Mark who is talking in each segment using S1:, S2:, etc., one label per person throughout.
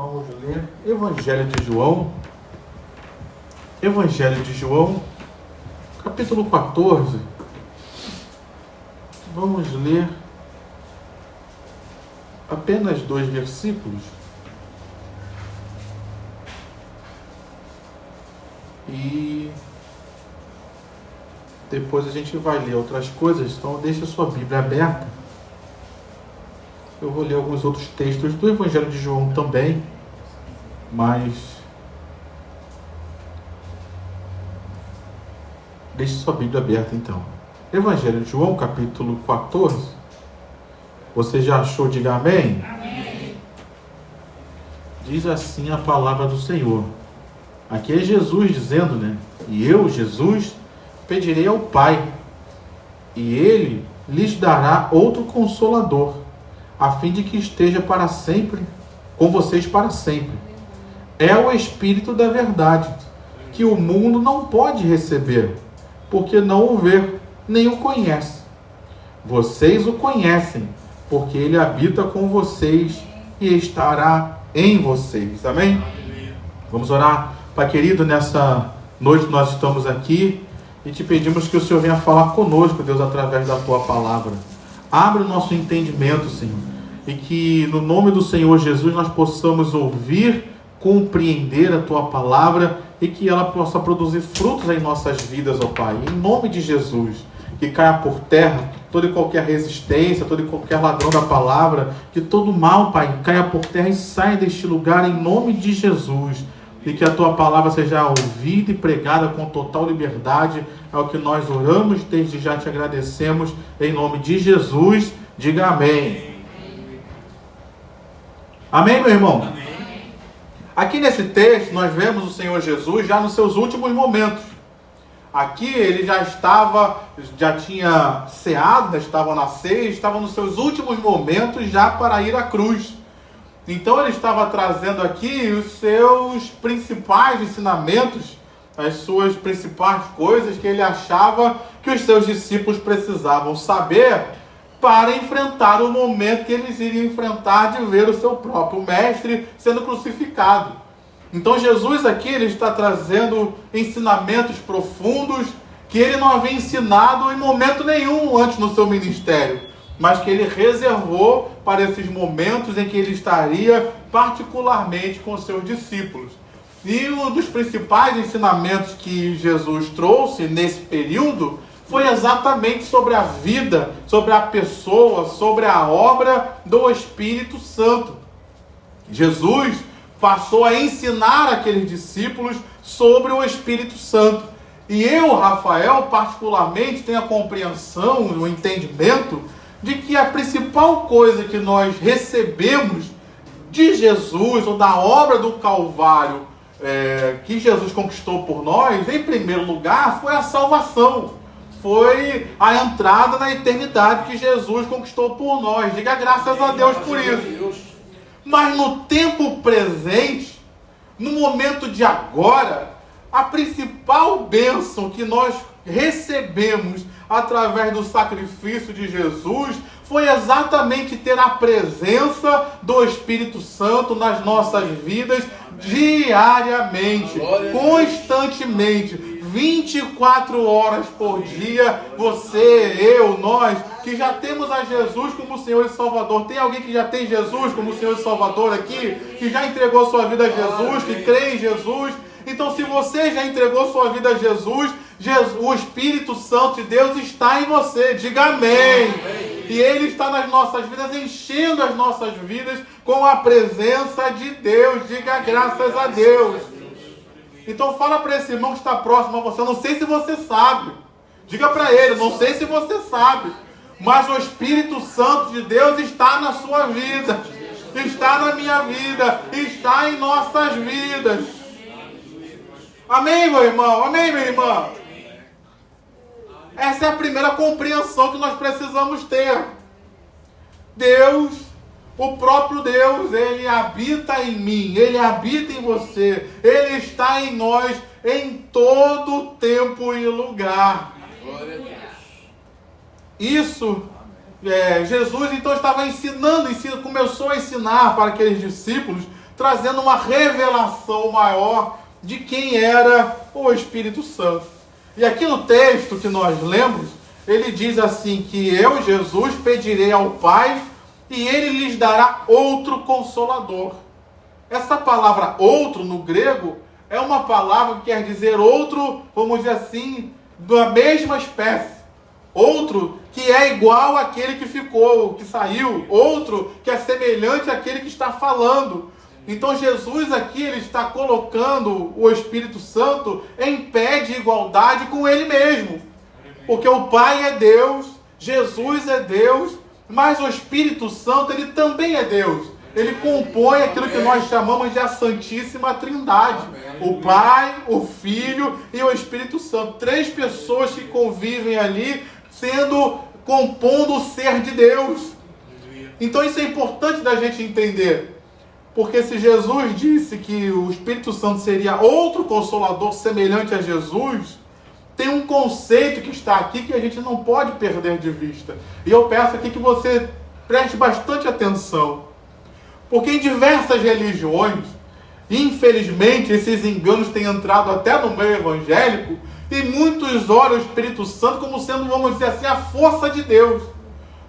S1: Vamos ler Evangelho de João, capítulo 14. Vamos ler apenas 2 versículos. E depois a gente vai ler outras coisas, então deixa a sua Bíblia aberta. Eu vou ler alguns outros textos do Evangelho de João também, mas deixe sua Bíblia aberta então. Evangelho de João, capítulo 14. Você já achou? Diga amém.
S2: Amém.
S1: Diz assim a palavra do Senhor. Aqui é Jesus dizendo, né? E eu, Jesus, pedirei ao Pai, e Ele lhes dará outro Consolador, a fim de que esteja para sempre, com vocês para sempre. É o Espírito da verdade, que o mundo não pode receber, porque não o vê, nem o conhece. Vocês o conhecem, porque Ele habita com vocês e estará em vocês. Amém? Vamos orar. Pai querido, nessa noite nós estamos aqui e te pedimos que o Senhor venha falar conosco, Deus, através da Tua palavra. Abre o nosso entendimento, Senhor, e que no nome do Senhor Jesus nós possamos ouvir, compreender a Tua palavra e que ela possa produzir frutos em nossas vidas, ó Pai. Em nome de Jesus, que caia por terra toda e qualquer resistência, todo e qualquer ladrão da palavra, que todo mal, Pai, caia por terra e saia deste lugar em nome de Jesus. E que a Tua palavra seja ouvida e pregada com total liberdade. É o que nós oramos, desde já te agradecemos, em nome de Jesus. Diga amém. Amém, meu irmão?
S2: Amém.
S1: Aqui nesse texto nós vemos o Senhor Jesus já nos seus últimos momentos. Aqui ele já tinha ceado, estava na ceia, estava nos seus últimos momentos já para ir à cruz. Então ele estava trazendo aqui os seus principais ensinamentos, as suas principais coisas que ele achava que os seus discípulos precisavam saber para enfrentar o momento que eles iriam enfrentar de ver o seu próprio mestre sendo crucificado. Então Jesus aqui ele está trazendo ensinamentos profundos que ele não havia ensinado em momento nenhum antes no seu ministério, mas que ele reservou para esses momentos em que ele estaria particularmente com seus discípulos. E um dos principais ensinamentos que Jesus trouxe nesse período foi exatamente sobre a vida, sobre a pessoa, sobre a obra do Espírito Santo. Jesus passou a ensinar aqueles discípulos sobre o Espírito Santo. E eu, Rafael, particularmente, tenho a compreensão, o entendimento de que a principal coisa que nós recebemos de Jesus, ou da obra do Calvário, que Jesus conquistou por nós, em primeiro lugar, foi a salvação. Foi a entrada na eternidade que Jesus conquistou por nós. Diga graças a Deus por isso. Mas no tempo presente, no momento de agora, a principal bênção que nós recebemos através do sacrifício de Jesus foi exatamente ter a presença do Espírito Santo nas nossas vidas diariamente, constantemente, 24 horas por dia. Você, eu, nós, que já temos a Jesus como Senhor e Salvador. Tem alguém que já tem Jesus como Senhor e Salvador aqui? Que já entregou sua vida a Jesus, que crê em Jesus? Então, se você já entregou sua vida a Jesus, o Espírito Santo de Deus está em você. Diga amém. E Ele está nas nossas vidas, enchendo as nossas vidas com a presença de Deus. Diga graças a Deus. Então fala para esse irmão que está próximo a você. Eu não sei se você sabe. Diga para ele, não sei se você sabe, mas o Espírito Santo de Deus está na sua vida, está na minha vida, está em nossas vidas. Amém, meu irmão? Amém, minha irmã? Essa é a primeira compreensão que nós precisamos ter. Deus, o próprio Deus, Ele habita em mim, Ele habita em você, Ele está em nós em todo tempo e lugar. Isso, Jesus então estava ensinando, começou a ensinar para aqueles discípulos, trazendo uma revelação maior de quem era o Espírito Santo. E aqui no texto que nós lemos, ele diz assim, que eu, Jesus, pedirei ao Pai, e ele lhes dará outro Consolador. Essa palavra outro, no grego, é uma palavra que quer dizer outro, vamos dizer assim, da mesma espécie. Outro que é igual àquele que ficou, que saiu. Outro que é semelhante àquele que está falando. Então Jesus aqui, ele está colocando o Espírito Santo em pé de igualdade com ele mesmo. Porque o Pai é Deus, Jesus é Deus, mas o Espírito Santo, ele também é Deus. Ele compõe aquilo que nós chamamos de a Santíssima Trindade. O Pai, o Filho e o Espírito Santo. 3 pessoas que convivem ali, compondo o ser de Deus. Então isso é importante da gente entender. Porque se Jesus disse que o Espírito Santo seria outro Consolador semelhante a Jesus, tem um conceito que está aqui que a gente não pode perder de vista. E eu peço aqui que você preste bastante atenção. Porque em diversas religiões, infelizmente, esses enganos têm entrado até no meio evangélico, e muitos olham o Espírito Santo como sendo, vamos dizer assim, a força de Deus,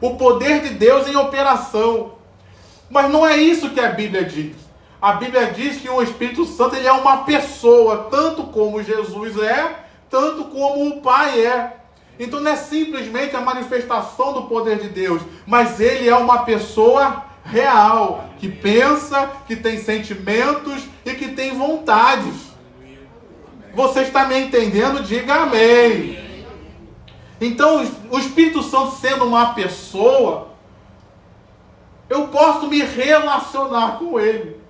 S1: o poder de Deus em operação. Mas não é isso que a Bíblia diz. A Bíblia diz que o Espírito Santo, ele é uma pessoa, tanto como Jesus é, tanto como o Pai é. Então não é simplesmente a manifestação do poder de Deus, mas ele é uma pessoa real, que pensa, que tem sentimentos e que tem vontades. Você está me entendendo? Diga amém. Então, o Espírito Santo sendo uma pessoa, eu posso me relacionar com ele,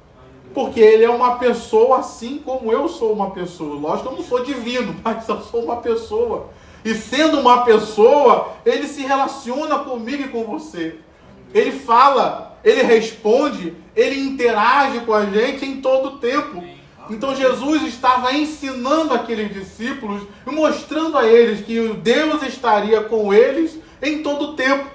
S1: porque ele é uma pessoa assim como eu sou uma pessoa. Lógico que eu não sou divino, mas eu sou uma pessoa. E sendo uma pessoa, ele se relaciona comigo e com você. Ele fala, ele responde, ele interage com a gente em todo o tempo. Então Jesus estava ensinando aqueles discípulos e mostrando a eles que Deus estaria com eles em todo o tempo.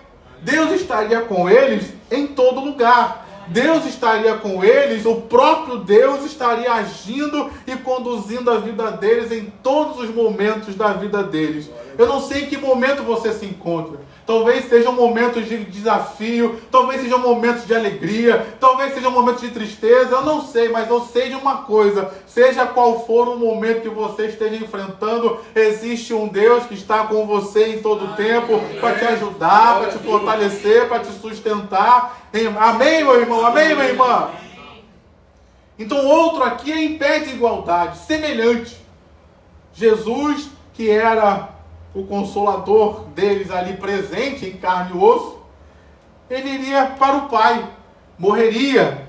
S1: Deus estaria com eles em todo lugar. Deus estaria com eles, o próprio Deus estaria agindo e conduzindo a vida deles em todos os momentos da vida deles. Eu não sei em que momento você se encontra. Talvez sejam momentos de desafio, talvez sejam momentos de alegria, talvez sejam momentos de tristeza, eu não sei, mas eu sei de uma coisa: seja qual for o momento que você esteja enfrentando, existe um Deus que está com você em todo o tempo, para te ajudar, para te fortalecer, para te sustentar. Amém, meu irmão? Amém, minha irmã? Então, outro aqui é em pé de igualdade, semelhante. Jesus, que era o Consolador deles ali presente em carne e osso, ele iria para o Pai, morreria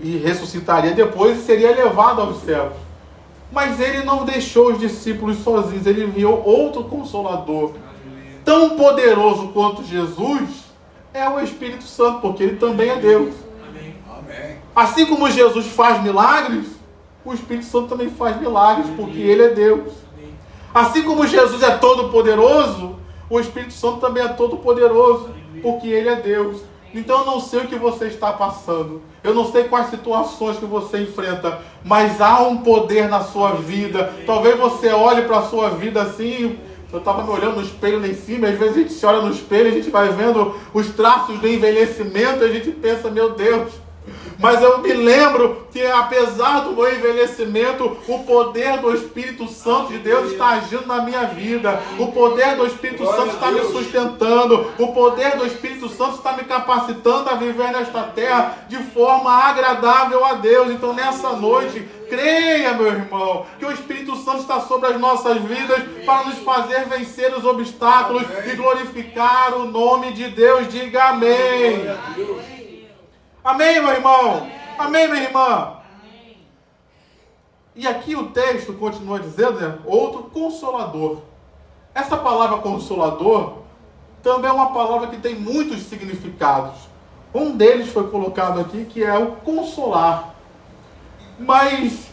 S1: e ressuscitaria depois e seria levado aos céus. Mas ele não deixou os discípulos sozinhos, ele enviou outro Consolador, tão poderoso quanto Jesus, é o Espírito Santo, porque ele também é Deus. Assim como Jesus faz milagres, o Espírito Santo também faz milagres, porque ele é Deus. Assim como Jesus é todo poderoso, o Espírito Santo também é todo poderoso, porque ele é Deus. Então eu não sei o que você está passando, eu não sei quais situações que você enfrenta, mas há um poder na sua vida. Talvez você olhe para a sua vida assim. Eu estava me olhando no espelho lá em cima, às vezes a gente se olha no espelho, a gente vai vendo os traços do envelhecimento, a gente pensa, meu Deus. Mas eu me lembro que, apesar do meu envelhecimento, o poder do Espírito Santo de Deus está agindo na minha vida. O poder do Espírito Santo está me sustentando. O poder do Espírito Santo está me capacitando a viver nesta terra de forma agradável a Deus. Então, nessa noite, creia, meu irmão, que o Espírito Santo está sobre as nossas vidas para nos fazer vencer os obstáculos e glorificar o nome de Deus. Diga amém. Amém, meu irmão? Amém, minha irmã? E aqui o texto continua dizendo, né? Outro Consolador. Essa palavra Consolador também é uma palavra que tem muitos significados. Um deles foi colocado aqui, que é o consolar. Mas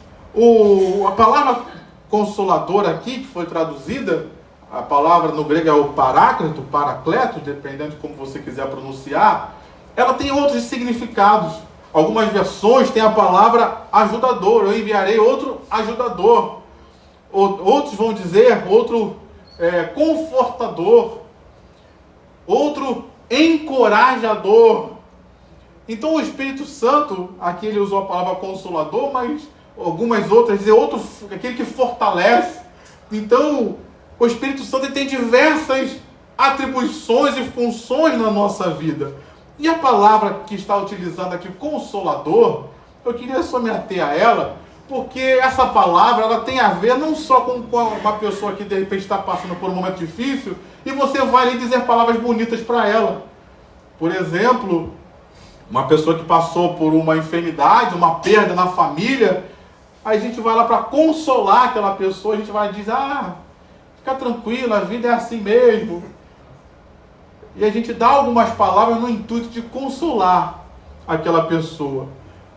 S1: a palavra Consolador aqui, que foi traduzida, a palavra no grego é o paráclito, paracleto, dependendo de como você quiser pronunciar, ela tem outros significados. Algumas versões têm a palavra ajudador. Eu enviarei outro ajudador. Outros vão dizer outro confortador. Outro encorajador. Então o Espírito Santo, aqui ele usou a palavra consolador, mas algumas outras dizem outro, aquele que fortalece. Então o Espírito Santo tem diversas atribuições e funções na nossa vida. E a palavra que está utilizando aqui, consolador, eu queria só me ater a ela, porque essa palavra ela tem a ver não só com uma pessoa que de repente está passando por um momento difícil e você vai ali dizer palavras bonitas para ela. Por exemplo, uma pessoa que passou por uma enfermidade, uma perda na família, aí a gente vai lá para consolar aquela pessoa, a gente vai dizer, fica tranquila, a vida é assim mesmo. E a gente dá algumas palavras no intuito de consolar aquela pessoa.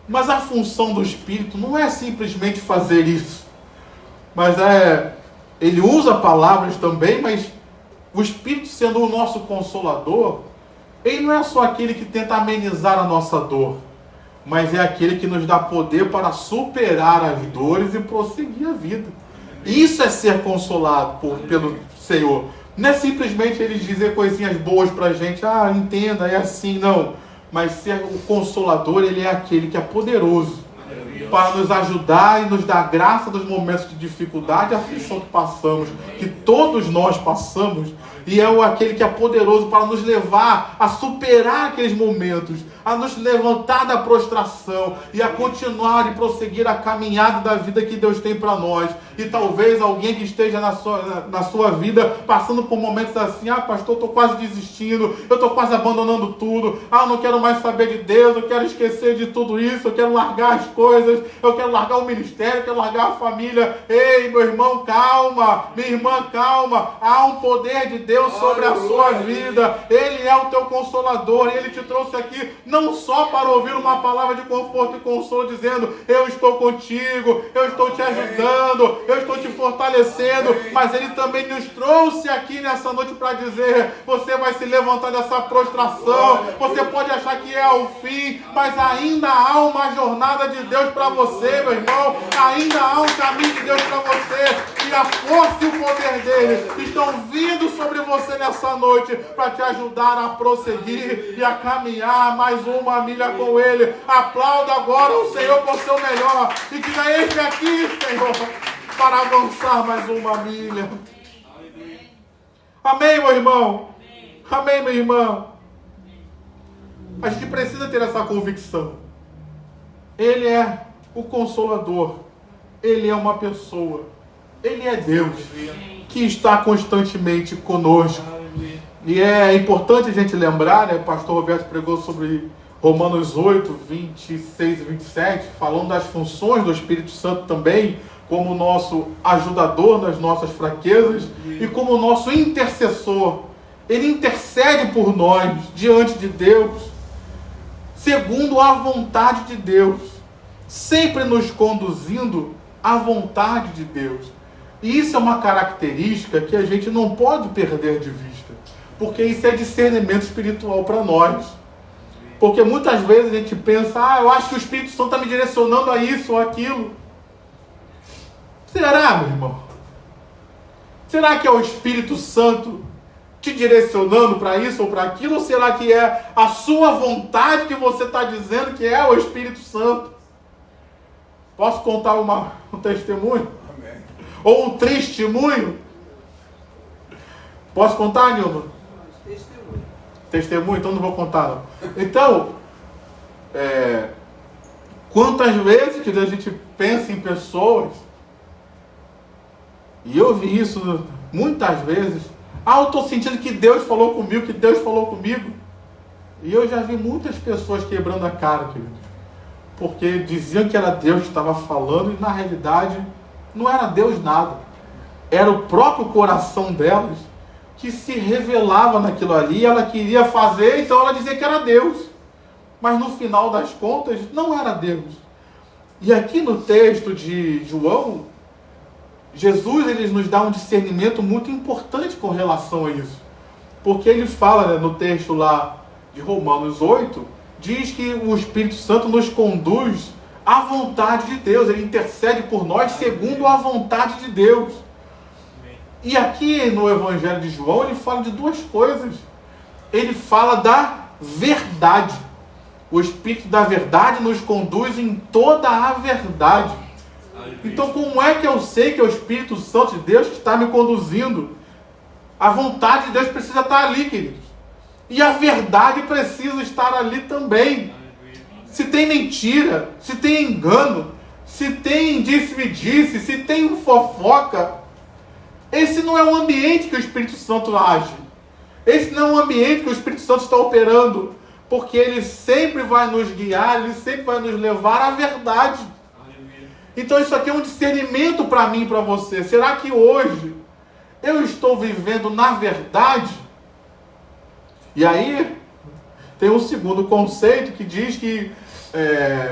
S1: Mas a função do Espírito não é simplesmente fazer isso. Mas ele usa palavras também, mas o Espírito sendo o nosso consolador, ele não é só aquele que tenta amenizar a nossa dor, mas é aquele que nos dá poder para superar as dores e prosseguir a vida. Isso é ser consolado pelo Senhor. Não é simplesmente ele dizer coisinhas boas pra gente, entenda, é assim, não. Mas ser o consolador, ele é aquele que é poderoso para nos ajudar e nos dar graça nos momentos de dificuldade e aflição que passamos, que todos nós passamos, e é aquele que é poderoso para nos levar a superar aqueles momentos, a nos levantar da prostração e a continuar e prosseguir a caminhada da vida que Deus tem para nós. E talvez alguém que esteja na sua vida passando por momentos assim, pastor, eu estou quase desistindo, eu estou quase abandonando tudo, eu não quero mais saber de Deus, eu quero esquecer de tudo isso, eu quero largar as coisas, eu quero largar o ministério, eu quero largar a família. Ei, meu irmão, calma, minha irmã, calma, há um poder de Deus sobre a sua vida, Ele é o teu consolador, e Ele te trouxe aqui não só para ouvir uma palavra de conforto e consolo dizendo, eu estou contigo, eu estou te ajudando, eu estou te fortalecendo, mas Ele também nos trouxe aqui nessa noite para dizer, você vai se levantar dessa prostração, você pode achar que é o fim, mas ainda há uma jornada de Deus para você, meu irmão, ainda há um caminho de Deus para você, e a força e o poder dele estão vindo sobre você nessa noite para te ajudar a prosseguir e a caminhar mais uma milha com Ele. Aplauda agora o Senhor por seu melhor e diga, eis-me aqui, Senhor, para avançar mais uma milha. Amém, meu irmão? Amém, minha irmã? A gente precisa ter essa convicção. Ele é o Consolador. Ele é uma pessoa. Ele é Deus que está constantemente conosco. E é importante a gente lembrar, o pastor Roberto pregou sobre Romanos 8, 26 e 27, falando das funções do Espírito Santo também, como nosso ajudador nas nossas fraquezas e como nosso intercessor. Ele intercede por nós diante de Deus, segundo a vontade de Deus, sempre nos conduzindo à vontade de Deus. E isso é uma característica que a gente não pode perder de vista, porque isso é discernimento espiritual para nós. Porque muitas vezes a gente pensa, eu acho que o Espírito Santo está me direcionando a isso ou aquilo. Será, meu irmão? Será que é o Espírito Santo te direcionando para isso ou para aquilo? Ou será que é a sua vontade que você está dizendo que é o Espírito Santo? Posso contar um testemunho? Amém. Ou um testemunho? Posso contar, Nilma? Testemunho? Então não vou contar, não. Então, quantas vezes que a gente pensa em pessoas, e eu vi isso muitas vezes, eu estou sentindo que Deus falou comigo, que Deus falou comigo. E eu já vi muitas pessoas quebrando a cara, querido, porque diziam que era Deus que estava falando, e na realidade não era Deus nada. Era o próprio coração delas que se revelava naquilo ali, ela queria fazer, então ela dizia que era Deus. Mas no final das contas, não era Deus. E aqui no texto de João, Jesus ele nos dá um discernimento muito importante com relação a isso. Porque ele fala, no texto lá de Romanos 8, diz que o Espírito Santo nos conduz à vontade de Deus. Ele intercede por nós segundo a vontade de Deus. E aqui no Evangelho de João, ele fala de duas coisas. Ele fala da verdade. O Espírito da verdade nos conduz em toda a verdade. Então, como é que eu sei que é o Espírito Santo de Deus que está me conduzindo? A vontade de Deus precisa estar ali, queridos. E a verdade precisa estar ali também. Se tem mentira, se tem engano, se tem disse-me-disse, se tem fofoca, esse não é o ambiente que o Espírito Santo age. Esse não é o ambiente que o Espírito Santo está operando. Porque ele sempre vai nos guiar, ele sempre vai nos levar à verdade. Então isso aqui é um discernimento para mim e para você. Será que hoje eu estou vivendo na verdade? E aí tem um segundo conceito que diz que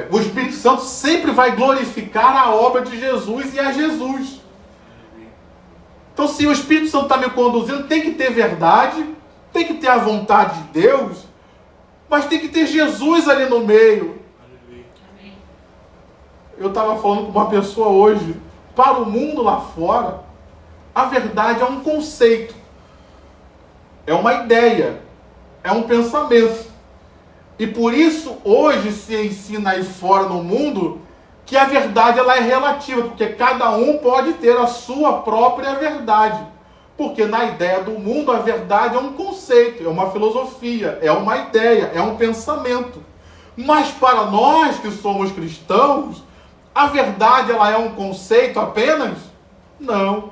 S1: o Espírito Santo sempre vai glorificar a obra de Jesus e a Jesus. Então, se o Espírito Santo está me conduzindo, tem que ter verdade, tem que ter a vontade de Deus, mas tem que ter Jesus ali no meio. Eu estava falando com uma pessoa hoje, para o mundo lá fora, a verdade é um conceito, é uma ideia, é um pensamento. E por isso hoje se ensina aí fora no mundo que a verdade ela é relativa, porque cada um pode ter a sua própria verdade. Porque na ideia do mundo a verdade é um conceito, é uma filosofia, é uma ideia, é um pensamento. Mas para nós que somos cristãos, a verdade ela é um conceito apenas? Não.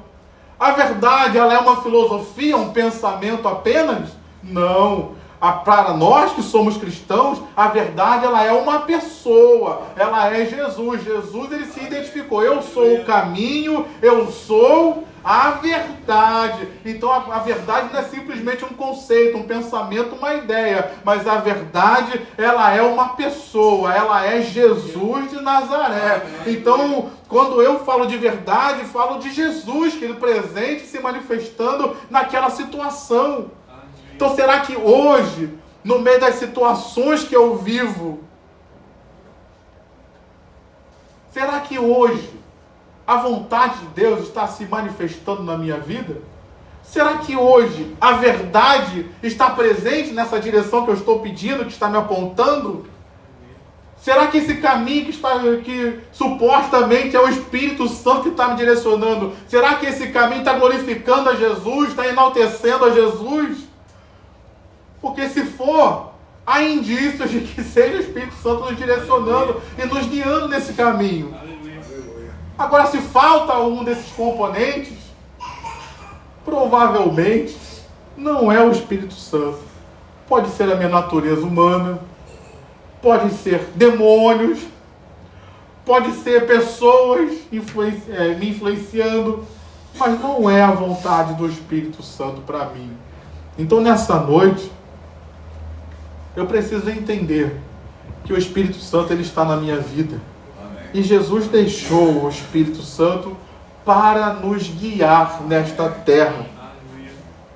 S1: A verdade ela é uma filosofia, um pensamento apenas? Não. Para nós que somos cristãos, a verdade ela é uma pessoa, ela é Jesus. Jesus ele se identificou, eu sou o caminho, eu sou a verdade. Então a verdade não é simplesmente um conceito, um pensamento, uma ideia, mas a verdade ela é uma pessoa, ela é Jesus de Nazaré. Então quando eu falo de verdade, falo de Jesus, que ele presente se manifestando naquela situação. Então será que hoje, no meio das situações que eu vivo, será que hoje a vontade de Deus está se manifestando na minha vida? Será que hoje a verdade está presente nessa direção que eu estou pedindo, que está me apontando? Será que esse caminho que supostamente é o Espírito Santo que está me direcionando, será que esse caminho está glorificando a Jesus, está enaltecendo a Jesus? Porque se for, há indícios de que seja o Espírito Santo nos direcionando e nos guiando nesse caminho. Agora, se falta um desses componentes, provavelmente não é o Espírito Santo. Pode ser a minha natureza humana, pode ser demônios, pode ser pessoas me influenciando, mas não é a vontade do Espírito Santo para mim. Então, nessa noite, eu preciso entender que o Espírito Santo ele está na minha vida. Amém. E Jesus deixou o Espírito Santo para nos guiar nesta terra.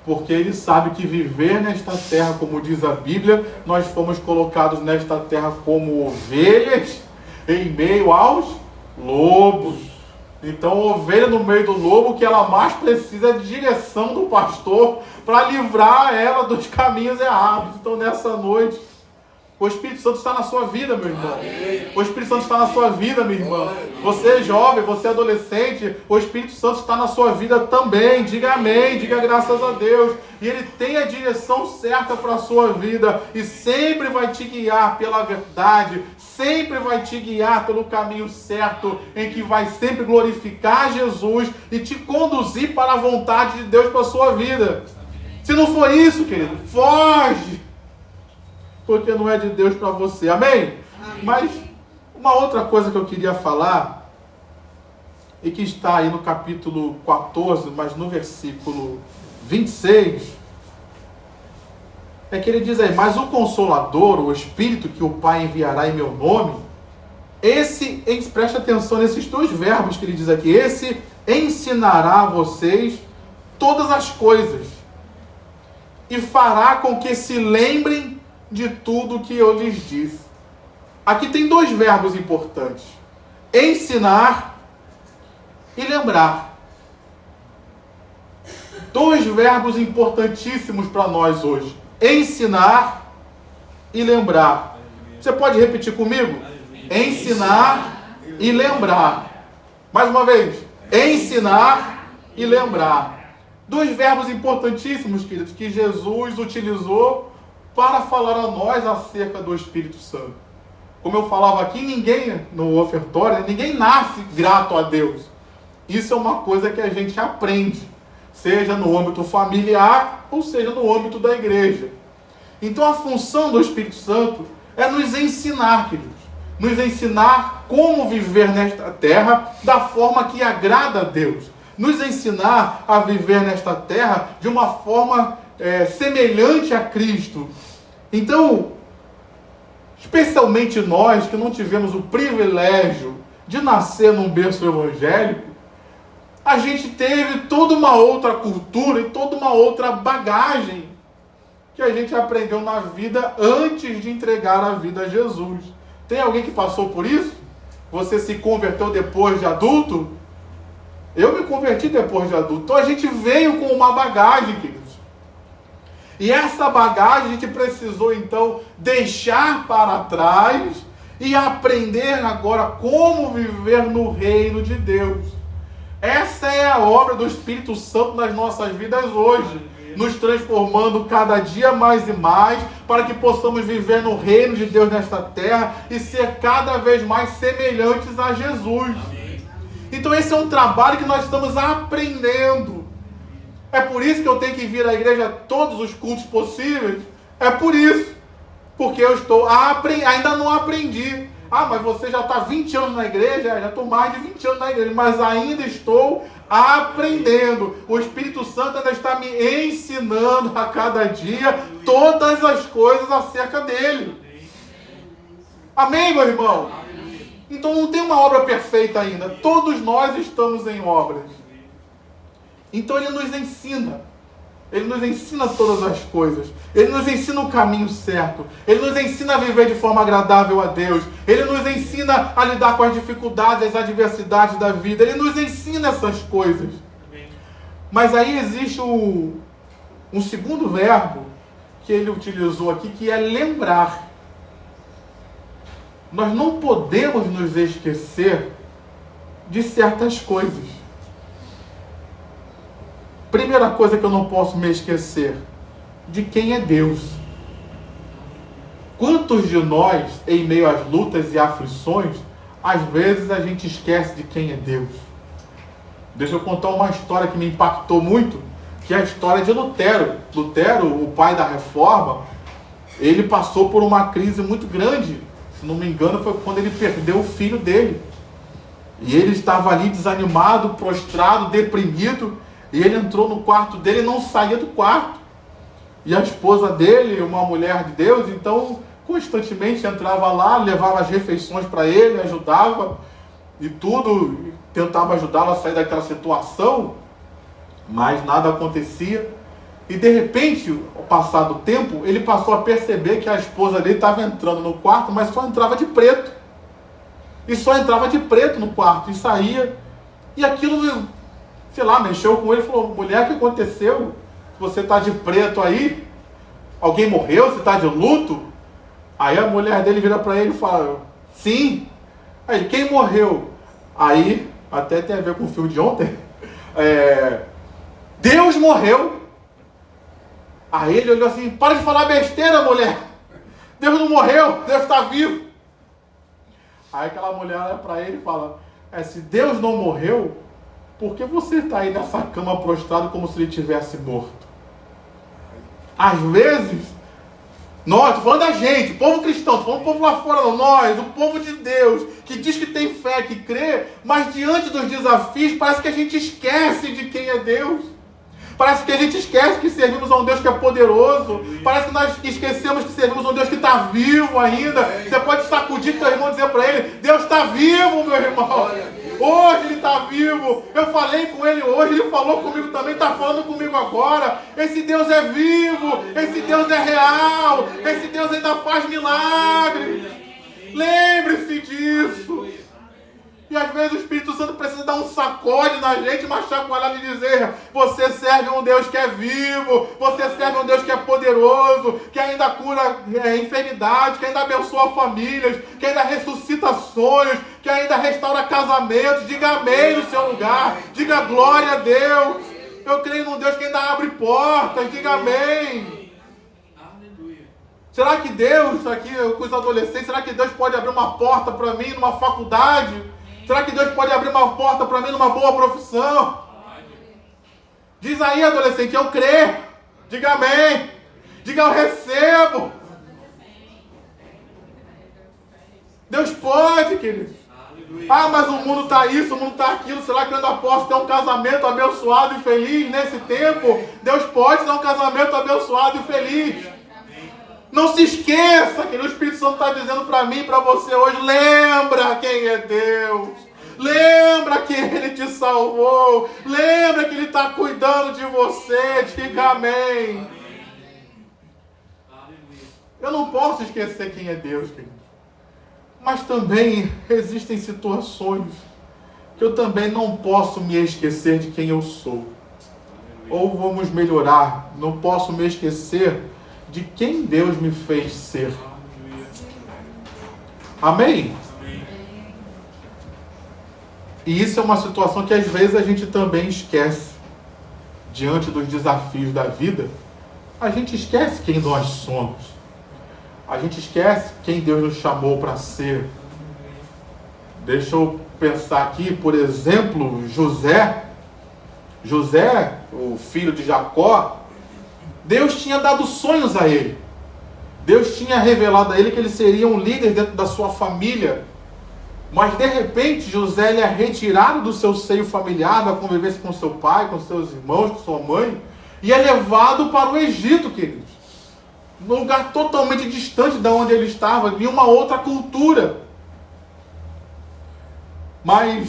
S1: Porque ele sabe que viver nesta terra, como diz a Bíblia, nós fomos colocados nesta terra como ovelhas em meio aos lobos. Então, ovelha no meio do lobo, o que ela mais precisa é de direção do pastor para livrar ela dos caminhos errados. Então, nessa noite, o Espírito Santo está na sua vida, meu irmão. O Espírito Santo está na sua vida, minha irmã. Você é jovem, você é adolescente, o Espírito Santo está na sua vida também. Diga amém, diga graças a Deus. E ele tem a direção certa para a sua vida e sempre vai te guiar pela verdade, sempre vai te guiar pelo caminho certo, em que vai sempre glorificar Jesus e te conduzir para a vontade de Deus para a sua vida. Se não for isso, querido, foge, porque não é de Deus para você, amém? Amém? Mas uma outra coisa que eu queria falar, e que está aí no capítulo 14, mas no versículo 26, é que ele diz aí, mas o Consolador, o Espírito que o Pai enviará em meu nome, preste atenção nesses dois verbos que ele diz aqui, esse ensinará a vocês todas as coisas, e fará com que se lembrem de tudo o que eu lhes disse. Aqui tem dois verbos importantes: ensinar e lembrar. Dois verbos importantíssimos para nós hoje: ensinar e lembrar. Você pode repetir comigo? Ensinar e lembrar. Mais uma vez: ensinar e lembrar. Dois verbos importantíssimos, queridos, que Jesus utilizou para falar a nós acerca do Espírito Santo. Como eu falava aqui, ninguém no ofertório, ninguém nasce grato a Deus. Isso é uma coisa que a gente aprende, seja no âmbito familiar ou seja no âmbito da igreja. Então a função do Espírito Santo é nos ensinar, queridos. Nos ensinar como viver nesta terra da forma que agrada a Deus. Nos ensinar a viver nesta terra de uma forma semelhante a Cristo. Então, especialmente nós que não tivemos o privilégio de nascer num berço evangélico, a gente teve toda uma outra cultura e toda uma outra bagagem que a gente aprendeu na vida antes de entregar a vida a Jesus. Tem alguém que passou por isso? Você se converteu depois de adulto? Eu me converti depois de adulto. Então a gente veio com uma bagagem, queridos. E essa bagagem a gente precisou então deixar para trás e aprender agora como viver no reino de Deus. Essa é a obra do Espírito Santo nas nossas vidas hoje, nos transformando cada dia mais e mais, para que possamos viver no reino de Deus nesta terra e ser cada vez mais semelhantes a Jesus. Então esse é um trabalho que nós estamos aprendendo. É por isso que eu tenho que vir à igreja todos os cultos possíveis. É por isso. Porque eu estou ainda não aprendi. Ah, mas você já está 20 anos na igreja? Já estou mais de 20 anos na igreja, mas ainda estou aprendendo. O Espírito Santo ainda está me ensinando a cada dia todas as coisas acerca dele. Amém, meu irmão? Então não tem uma obra perfeita ainda. Todos nós estamos em obras. Então ele nos ensina. Ele nos ensina todas as coisas. Ele nos ensina o caminho certo. Ele nos ensina a viver de forma agradável a Deus. Ele nos ensina a lidar com as dificuldades, as adversidades da vida. Ele nos ensina essas coisas. Mas aí existe um segundo verbo que ele utilizou aqui, que é lembrar. Nós não podemos nos esquecer de certas coisas. Primeira coisa que eu não posso me esquecer, de quem é Deus. Quantos de nós, em meio às lutas e aflições, às vezes a gente esquece de quem é Deus? Deixa eu contar uma história que me impactou muito, que é a história de Lutero. Lutero, o pai da Reforma, ele passou por uma crise muito grande. Se não me engano, foi quando ele perdeu o filho dele. E ele estava ali desanimado, prostrado, deprimido. E ele entrou no quarto dele e não saía do quarto. E a esposa dele, uma mulher de Deus, então constantemente entrava lá, levava as refeições para ele, ajudava e tudo, tentava ajudá-lo a sair daquela situação, mas nada acontecia. E de repente, ao passar do tempo, ele passou a perceber que a esposa dele estava entrando no quarto, mas só entrava de preto. E só entrava de preto no quarto e saía. E aquilo, sei lá, mexeu com ele e falou: mulher, o que aconteceu? Você está de preto aí? Alguém morreu? Você está de luto? Aí a mulher dele vira para ele e fala: sim. Aí, quem morreu? Aí, até tem a ver com o filme de ontem, Deus morreu. Aí ele olhou assim: para de falar besteira, mulher. Deus não morreu, Deus está vivo. Aí aquela mulher olha para ele e fala: se Deus não morreu, por que você está aí nessa cama prostrado como se ele tivesse morto? Às vezes, nós, estou falando da gente, povo cristão, estou falando do povo lá fora, nós, o povo de Deus, que diz que tem fé, que crê, mas diante dos desafios, parece que a gente esquece de quem é Deus. Parece que a gente esquece que servimos a um Deus que é poderoso. Parece que nós esquecemos que servimos a um Deus que está vivo ainda. Você pode sacudir teu irmão e dizer para ele: Deus está vivo, meu irmão. Hoje ele está vivo. Eu falei com ele hoje, ele falou comigo também, está falando comigo agora. Esse Deus é vivo, esse Deus é real, esse Deus ainda faz milagres. Lembre-se disso. E às vezes o Espírito Santo precisa dar um sacode na gente, uma chacoalhada e dizer: você serve um Deus que é vivo, você serve um Deus que é poderoso, que ainda cura enfermidades, que ainda abençoa famílias, que ainda ressuscita sonhos, que ainda restaura casamentos. Diga amém no seu lugar, diga glória a Deus. Eu creio num Deus que ainda abre portas, diga amém. Será que Deus, aqui com os adolescentes, será que Deus pode abrir uma porta para mim numa faculdade? Será que Deus pode abrir uma porta para mim numa boa profissão? Diz aí, adolescente, eu creio. Diga amém. Diga eu recebo. Deus pode, querido. Ah, mas o mundo está isso, o mundo está aquilo. Será que eu ainda posso ter um casamento abençoado e feliz nesse tempo? Deus pode dar um casamento abençoado e feliz. Não se esqueça que o Espírito Santo está dizendo para mim e para você hoje: lembra quem é Deus. Lembra que Ele te salvou. Lembra que Ele está cuidando de você. Diga amém. Eu não posso esquecer quem é Deus, querido. Mas também existem situações que eu também não posso me esquecer de quem eu sou. Ou vamos melhorar, não posso me esquecer de quem Deus me fez ser. Amém? E isso é uma situação que às vezes a gente também esquece. Diante dos desafios da vida, a gente esquece quem nós somos. A gente esquece quem Deus nos chamou para ser. Deixa eu pensar aqui, por exemplo, José. José, o filho de Jacó, Deus tinha dado sonhos a ele. Deus tinha revelado a ele que ele seria um líder dentro da sua família. Mas de repente José ele é retirado do seu seio familiar, da convivência com seu pai, com seus irmãos, com sua mãe, e é levado para o Egito, queridos. Num lugar totalmente distante de onde ele estava, em uma outra cultura. Mas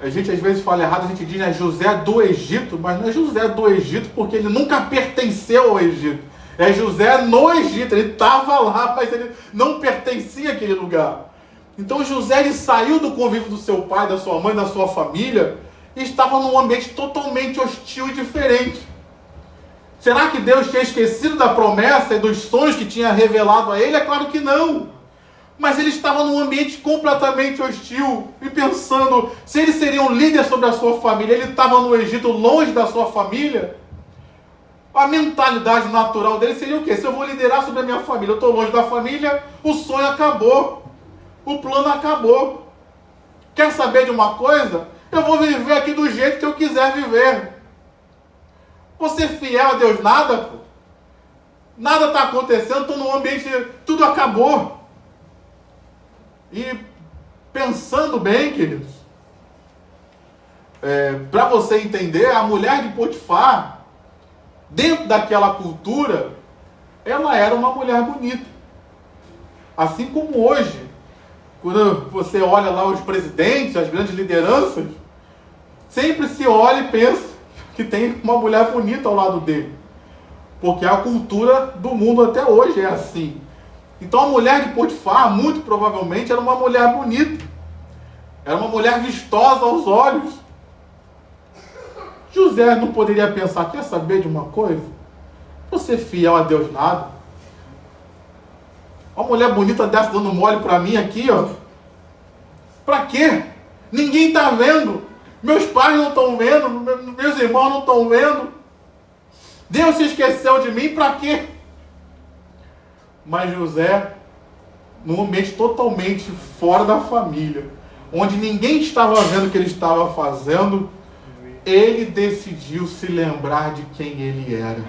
S1: a gente às vezes fala errado, a gente diz José do Egito, mas não é José do Egito porque ele nunca pertenceu ao Egito. É José no Egito, ele estava lá, mas ele não pertencia àquele lugar. Então José ele saiu do convívio do seu pai, da sua mãe, da sua família, e estava num ambiente totalmente hostil e diferente. Será que Deus tinha esquecido da promessa e dos sonhos que tinha revelado a ele? É claro que não. Mas ele estava num ambiente completamente hostil e pensando, se ele seria um líder sobre a sua família, ele estava no Egito longe da sua família, a mentalidade natural dele seria o quê? Se eu vou liderar sobre a minha família, eu estou longe da família, o sonho acabou, o plano acabou. Quer saber de uma coisa? Eu vou viver aqui do jeito que eu quiser viver. Você fiel a Deus, nada, pô. Nada está acontecendo, estou num ambiente, tudo acabou. E pensando bem, queridos, para você entender, a mulher de Potifar, dentro daquela cultura, ela era uma mulher bonita. Assim como hoje, quando você olha lá os presidentes, as grandes lideranças, sempre se olha e pensa que tem uma mulher bonita ao lado dele. Porque a cultura do mundo até hoje é assim. Então a mulher de Potifar, muito provavelmente, era uma mulher bonita. Era uma mulher vistosa aos olhos. José não poderia pensar, quer saber de uma coisa? Você fiel a Deus nada. Uma mulher bonita dessa dando mole para mim aqui, ó. Para quê? Ninguém está vendo. Meus pais não estão vendo. Meus irmãos não estão vendo. Deus se esqueceu de mim, para quê? Mas José, num ambiente totalmente fora da família, onde ninguém estava vendo o que ele estava fazendo, ele decidiu se lembrar de quem ele era.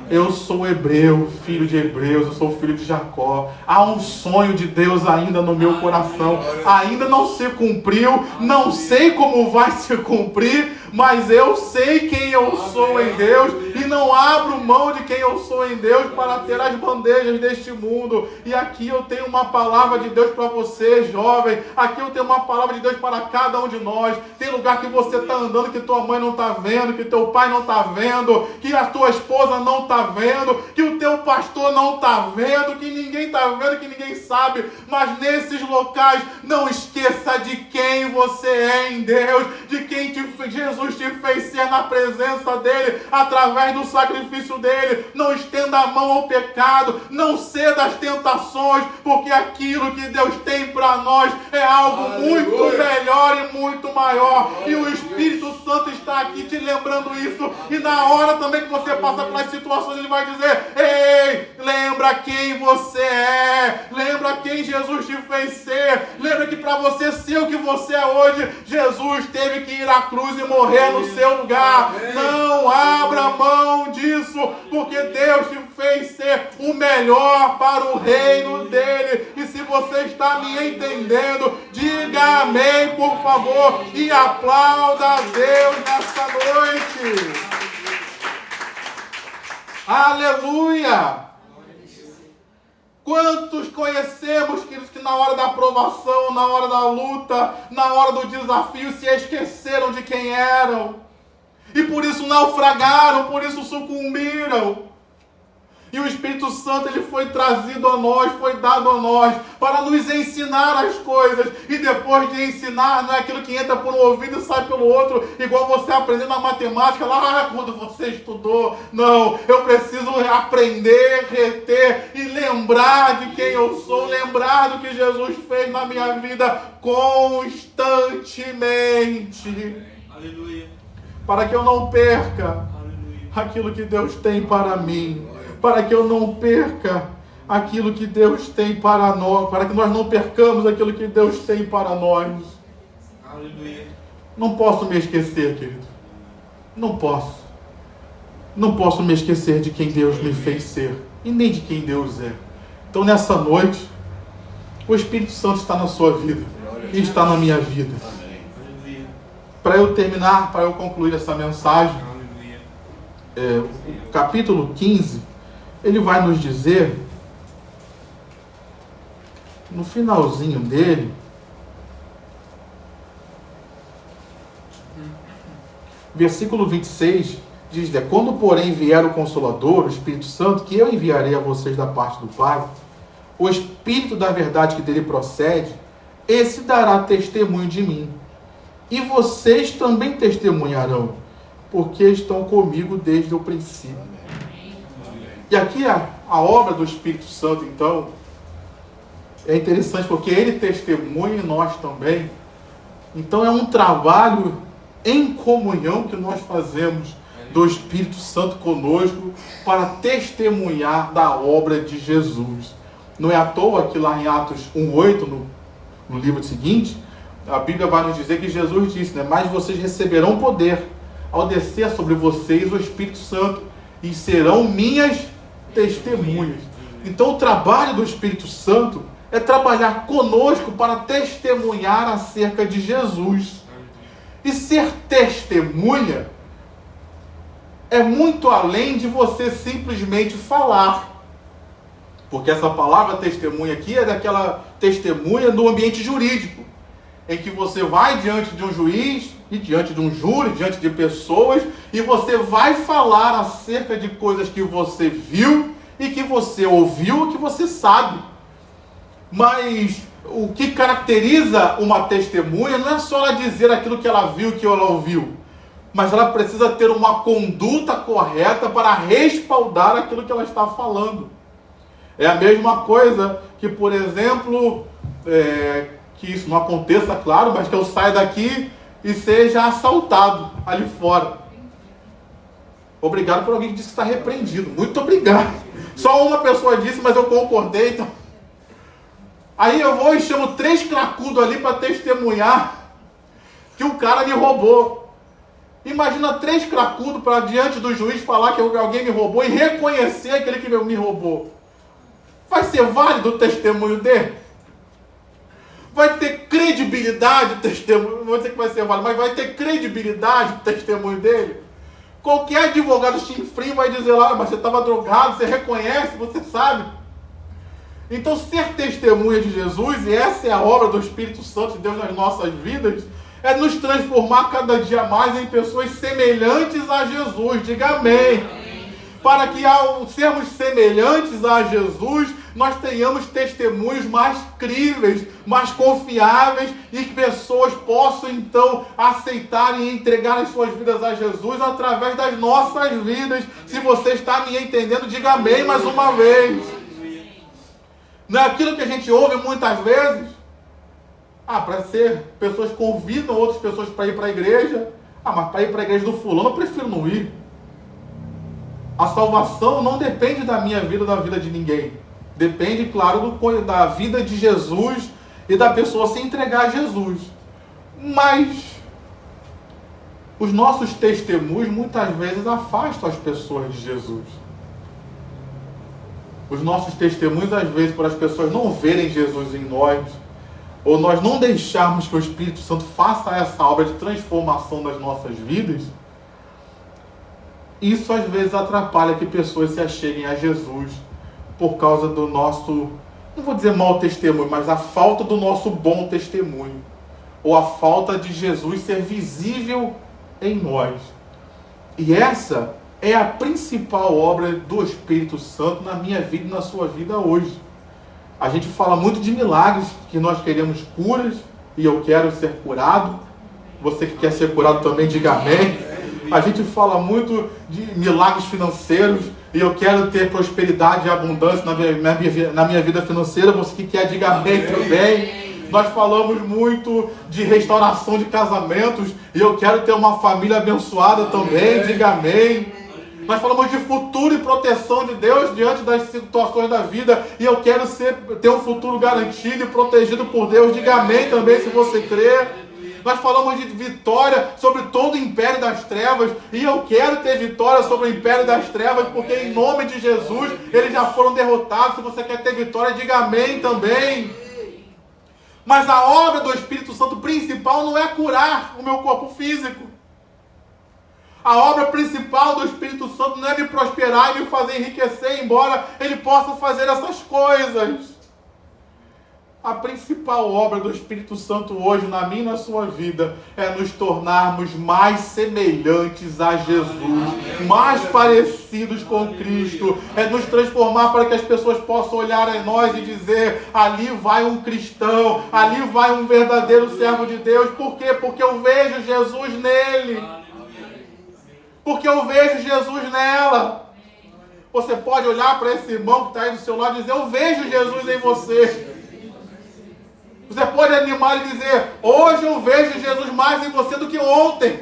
S1: Eu sou hebreu, filho de hebreus, eu sou filho de Jacó. Há um sonho de Deus ainda no meu coração. Ainda não se cumpriu, não sei como vai se cumprir, mas eu sei quem eu sou em Deus e não abro mão de quem eu sou em Deus para ter as bandejas deste mundo. E aqui eu tenho uma palavra de Deus para você, jovem. Aqui eu tenho uma palavra de Deus para cada um de nós. Tem lugar que você está andando que tua mãe não está vendo, que teu pai não está vendo, que a tua esposa não está vendo, que o teu pastor não está vendo, que ninguém está vendo, que ninguém sabe. Mas nesses locais, não esqueça de quem você é em Deus, de quem Jesus te fez ser na presença dele, através do sacrifício dele. Não estenda a mão ao pecado, não ceda às tentações, porque aquilo que Deus tem para nós é algo muito melhor e muito maior. E o Espírito Santo está aqui te lembrando isso. E na hora também que você passa pelas situações, ele vai dizer: ei, lembra quem você é, lembra quem Jesus te fez ser, lembra que para você ser o que você é hoje, Jesus teve que ir à cruz e morrer no seu lugar. Não abra mão disso, porque Deus te fez ser o melhor para o reino dele. E se você está me entendendo, diga amém, por favor, e aplauda a Deus nessa noite. Aleluia! Quantos conhecemos, queridos, que na hora da aprovação, na hora da luta, na hora do desafio, se esqueceram de quem eram. E por isso naufragaram, por isso sucumbiram. E o Espírito Santo, ele foi trazido a nós, foi dado a nós, para nos ensinar as coisas. E depois de ensinar, não é aquilo que entra por um ouvido e sai pelo outro, igual você aprendendo a matemática lá quando você estudou. Não, eu preciso aprender, reter e lembrar de quem eu sou, lembrar do que Jesus fez na minha vida constantemente.
S2: Aleluia.
S1: Para que eu não perca
S2: Aleluia.
S1: aquilo que Deus tem para mim. Para que eu não perca aquilo que Deus tem para nós, para que nós não percamos aquilo que Deus tem para nós.
S2: Aleluia.
S1: Não posso me esquecer, querido. Não posso. Não posso me esquecer de quem Deus me fez ser e nem de quem Deus é. Então, nessa noite, o Espírito Santo está na sua vida e está na minha vida. Para eu terminar, para eu concluir essa mensagem, o capítulo 15, ele vai nos dizer, no finalzinho dele, versículo 26, diz: quando porém vier o Consolador, o Espírito Santo, que eu enviarei a vocês da parte do Pai, o Espírito da verdade que dele procede, esse dará testemunho de mim. E vocês também testemunharão, porque estão comigo desde o princípio. E aqui a obra do Espírito Santo, então, é interessante porque ele testemunha e nós também. Então é um trabalho em comunhão que nós fazemos do Espírito Santo conosco para testemunhar da obra de Jesus. Não é à toa que lá em Atos 1:8, no livro seguinte, a Bíblia vai nos dizer que Jesus disse, mas vocês receberão poder ao descer sobre vocês o Espírito Santo e serão minhas testemunhas. Então o trabalho do Espírito Santo é trabalhar conosco para testemunhar acerca de Jesus. E ser testemunha é muito além de você simplesmente falar. Porque essa palavra testemunha aqui é daquela testemunha no ambiente jurídico, em que você vai diante de um juiz e diante de um júri, diante de pessoas, e você vai falar acerca de coisas que você viu e que você ouviu, que você sabe. Mas o que caracteriza uma testemunha não é só ela dizer aquilo que ela viu, que ela ouviu, mas ela precisa ter uma conduta correta para respaldar aquilo que ela está falando. É a mesma coisa que, por exemplo, que isso não aconteça, claro, mas que eu saia daqui e seja assaltado ali fora. Obrigado por alguém que disse que está repreendido. Muito obrigado. Só uma pessoa disse, mas eu concordei. Então... Aí eu vou e chamo 3 cracudos ali para testemunhar que o cara me roubou. Imagina 3 cracudos para diante do juiz falar que alguém me roubou e reconhecer aquele que me roubou. Vai ser válido o testemunho dele? Vai ter credibilidade o testemunho, não vou dizer que vai ser válido, mas vai ter credibilidade o testemunho dele. Qualquer advogado chinfrim vai dizer lá, mas você estava drogado, você reconhece, você sabe. Então, ser testemunha de Jesus, e essa é a obra do Espírito Santo de Deus nas nossas vidas, é nos transformar cada dia mais em pessoas semelhantes a Jesus. Diga amém. Para que ao sermos semelhantes a Jesus, nós tenhamos testemunhos mais críveis, mais confiáveis, e que pessoas possam então aceitar e entregar as suas vidas a Jesus através das nossas vidas. Se você está me entendendo, diga amém mais uma vez. Não é aquilo que a gente ouve muitas vezes? Para ser, pessoas convidam outras pessoas para ir para a igreja. Mas para ir para a igreja do fulano eu prefiro não ir. A salvação não depende da minha vida ou da vida de ninguém. Depende, claro, da vida de Jesus e da pessoa se entregar a Jesus. Mas os nossos testemunhos muitas vezes afastam as pessoas de Jesus. Os nossos testemunhos, às vezes, por as pessoas não verem Jesus em nós, ou nós não deixarmos que o Espírito Santo faça essa obra de transformação das nossas vidas, isso às vezes atrapalha que pessoas se acheguem a Jesus por causa do nosso, não vou dizer mau testemunho, mas a falta do nosso bom testemunho, ou a falta de Jesus ser visível em nós. E essa é a principal obra do Espírito Santo na minha vida e na sua vida hoje. A gente fala muito de milagres, que nós queremos curas, e eu quero ser curado. Você que quer ser curado também, diga amém. A gente fala muito de milagres financeiros, e eu quero ter prosperidade e abundância na minha vida financeira. Você que quer, diga amém também. Nós falamos muito de restauração de casamentos, e eu quero ter uma família abençoada também, diga amém. Nós falamos de futuro e proteção de Deus diante das situações da vida, e eu quero ter um futuro garantido e protegido por Deus. Diga amém também se você crê. Nós falamos de vitória sobre todo o império das trevas, e eu quero ter vitória sobre o império das trevas, porque em nome de Jesus eles já foram derrotados. Se você quer ter vitória, diga amém também. Mas a obra do Espírito Santo principal não é curar o meu corpo físico. A obra principal do Espírito Santo não é me prosperar e me fazer enriquecer, embora ele possa fazer essas coisas. A principal obra do Espírito Santo hoje, na minha e na sua vida, é nos tornarmos mais semelhantes a Jesus, mais parecidos com Cristo, é nos transformar para que as pessoas possam olhar em nós e dizer: ali vai um cristão, ali vai um verdadeiro servo de Deus. Por quê? Porque eu vejo Jesus nele. Porque eu vejo Jesus nela. Você pode olhar para esse irmão que está aí do seu lado e dizer: eu vejo Jesus em você. Você pode animar e dizer: hoje eu vejo Jesus mais em você do que ontem.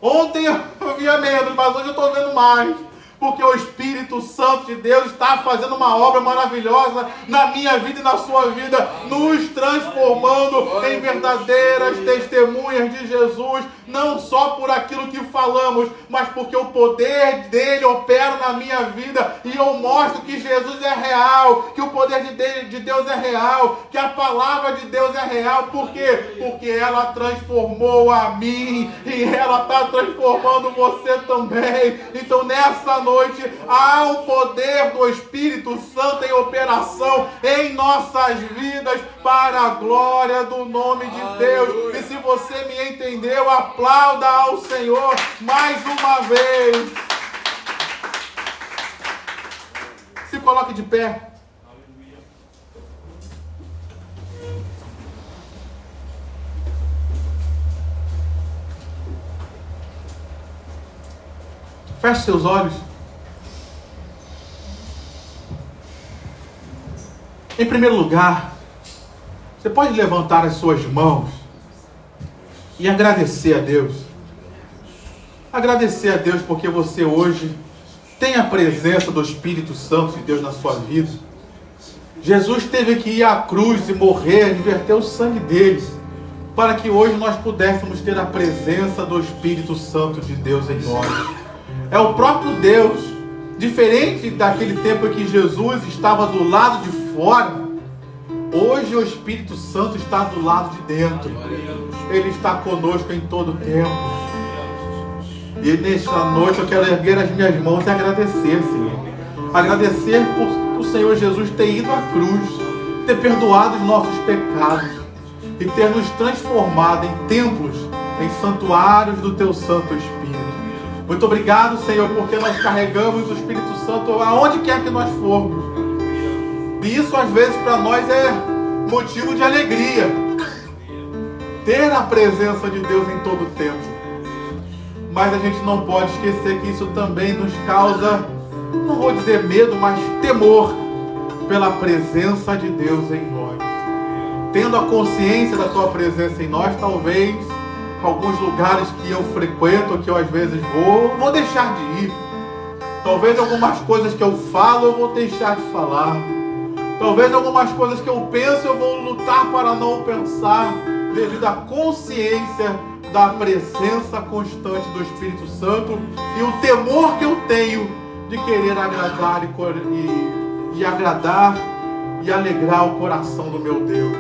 S1: Ontem eu via menos, mas hoje eu estou vendo mais. Porque o Espírito Santo de Deus está fazendo uma obra maravilhosa na minha vida e na sua vida, nos transformando em verdadeiras testemunhas de Jesus, não só por aquilo que falamos, mas porque o poder dele opera na minha vida, e eu mostro que Jesus é real, que o poder de Deus é real, que a palavra de Deus é real. Por quê? Porque ela transformou a mim, e ela está transformando você também. Então nessa noite há o poder do Espírito Santo em operação em nossas vidas, para a glória do nome de Deus. E se você me entendeu, aplauda ao Senhor mais uma vez. Se coloque de pé. Feche seus olhos. Em primeiro lugar, você pode levantar as suas mãos e agradecer a Deus. Agradecer a Deus porque você hoje tem a presença do Espírito Santo de Deus na sua vida. Jesus teve que ir à cruz e morrer, e verter o sangue dele, para que hoje nós pudéssemos ter a presença do Espírito Santo de Deus em nós. É o próprio Deus, diferente daquele tempo em que Jesus estava do lado de fora. Hoje o Espírito Santo está do lado de dentro. Ele está conosco em todo o tempo. E nesta noite eu quero erguer as minhas mãos e agradecer, Senhor. Agradecer por o Senhor Jesus ter ido à cruz, ter perdoado os nossos pecados e ter nos transformado em templos, em santuários do Teu Santo Espírito. Muito obrigado, Senhor, porque nós carregamos o Espírito Santo aonde quer que nós formos. E isso às vezes para nós é motivo de alegria. Ter a presença de Deus em todo o tempo. Mas a gente não pode esquecer que isso também nos causa, não vou dizer medo, mas temor pela presença de Deus em nós. Tendo a consciência da Tua presença em nós, talvez alguns lugares que eu frequento, que eu às vezes vou deixar de ir. Talvez algumas coisas que eu falo, eu vou deixar de falar. Talvez algumas coisas que eu penso, eu vou lutar para não pensar, devido à consciência da presença constante do Espírito Santo e o temor que eu tenho de querer agradar e agradar e alegrar o coração do meu Deus.